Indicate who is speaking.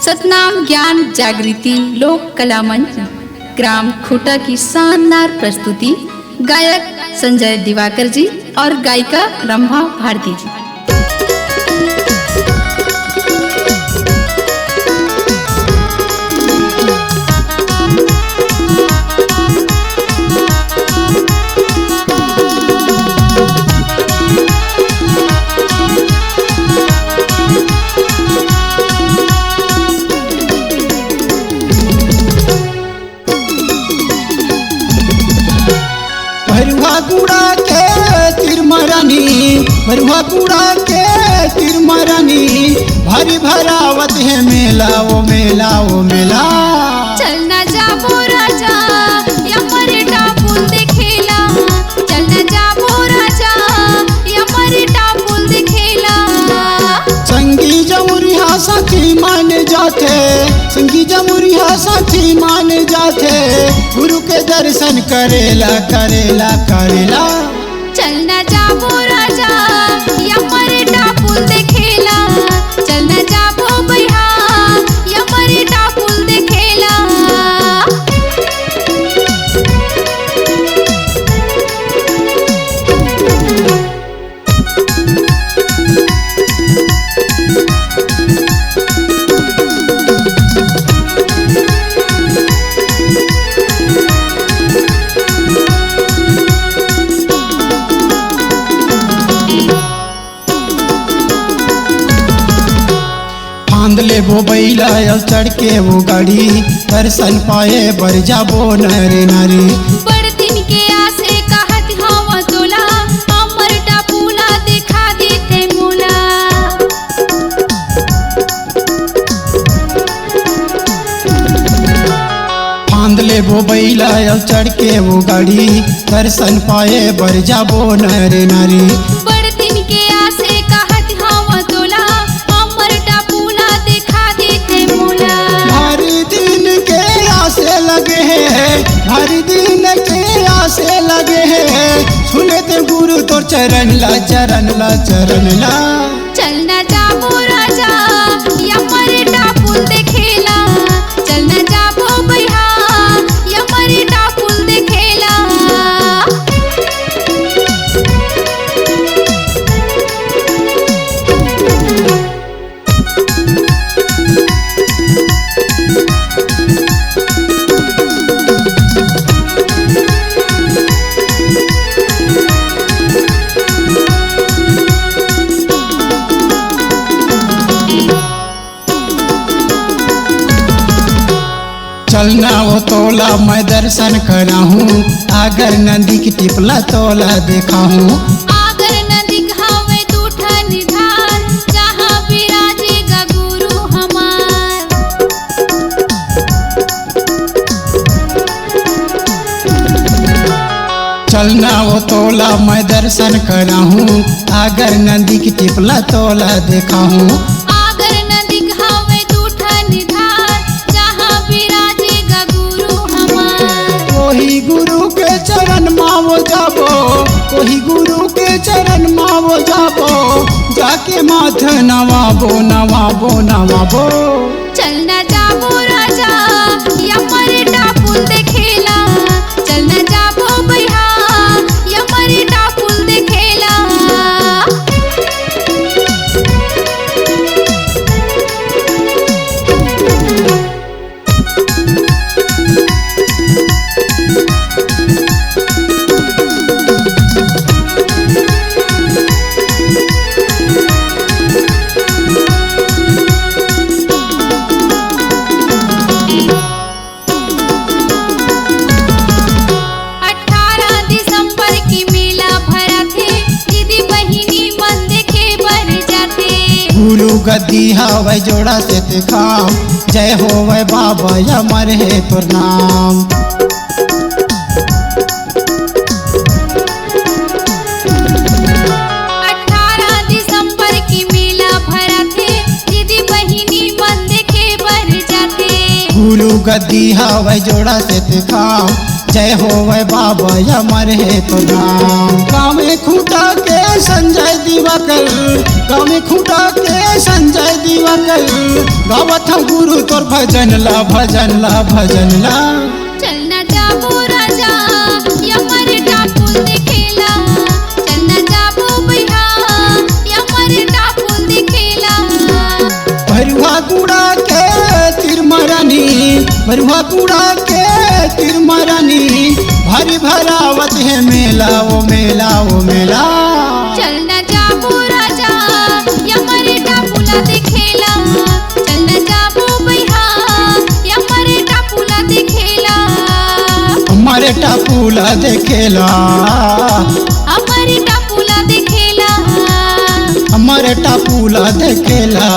Speaker 1: सतनाम ज्ञान जागृति लोक कला मंच ग्राम खूटा की शानदार प्रस्तुति गायक संजय दिवाकर जी और गायिका रंभा भारती जी।
Speaker 2: भरुआ गुड़ा के तिरमरानी भरुआ गुड़ा के तिरमरानी भारी भरावत है मेला वो मेला वो मेला।
Speaker 1: चलना जाबो राजा यमरे टापुल देखेला, चलना जाबो राजा यमरे टापुल देखेला।
Speaker 2: संगी जमुरिया साथी मान जाते, संगी जमुरिया साथी मान जाते, गुरु के दर्शन करेला करेला करेला।
Speaker 1: चलना जाबो राजा यमरे टापुल देखेला, चलना जाबो भैया यमरे टापुल देखेला।
Speaker 2: फांद ले वो बैला चढ़ के वो गाड़ी, दर्शन पाए बर जाबो नरे नारी।
Speaker 1: बड़ दिन के आसे कहत हवा तोला, हमर टापुला दिखा देते मोला।
Speaker 2: फांद ले वो बैला चढ़ के वो गाड़ी, दर्शन पाए बर जाबो नरे नारी।
Speaker 1: बड़ दिन के आसे कहत हवा तोला, हमर टापुला दिखा देते मोला।
Speaker 2: भारी दिन के आसे लगे हैं, भारी दिन के आसे लगे हैं, सुने ते गुरु तो चरण ला चरण ला चरण ला।
Speaker 1: चलना जाबो राजा यमरे टापुल देखेला, चलना जाबो भैया यमरे टापुल देखेला।
Speaker 2: चलना वो तोला मैं दर्शन करा हूँ, अगर नदी की टिपला तोला देखा हूँ।
Speaker 1: आगर नदी घावे दूठा निधार, जहाँ विराजेगा गुरु हमार।
Speaker 2: चलना वो तोला मैं दर्शन करा हूँ, अगर नदी की टिपला तोला देखा हूँ।
Speaker 1: आगर नदी घावे दूठा निधार, जहाँ विराजेगा गुरु हमार।
Speaker 2: कोही गुरु के चरण मावो जाबो, कोही गुरु के चरण मावो जाबो, जाके माथ नवाबो नवाबो नवाबो।
Speaker 1: चलना जाबो राजा यमरे टापुल देखेला, चलना जाबो भैया यमरे टापुल देखेला।
Speaker 2: गुरु गद्दी हवै जोड़ा से ते खाम, जय होवै बाबा अमर है तोर नाम।
Speaker 1: 18 दिसंबर की मेला भरा थे, दीदी बहिनी मन देखे बर जाते।
Speaker 2: गुरु गद्दी हवै जोड़ा से ते खाम, जय होवै बाबा अमर है तोर नाम। गाँव खूटा के संजय दिवाकर, गाँव में खूटा के संजय दिवाकर, गावत हम गुरु तोर भजन ला भजन ला भजन ला।
Speaker 1: चलना जाबो राजा यमर टापुल दिखेला, चलना जाबो भैया यमर टापुल दिखेला।
Speaker 2: भरुआ गुड़ा के तिरमरानी, भरुआ गुड़ा के तिरमरानी, भारी भरावत है मेला वो मेला वो मेला।
Speaker 1: चलना जाबो राजा यमर टापुला दिखेला, चलना जाबो भैया यमर टापुला दिखेला।
Speaker 2: हमारे टापुला देखेला,
Speaker 1: हमारे टापुला दिखेला,
Speaker 2: हमारे टापुला देखेला।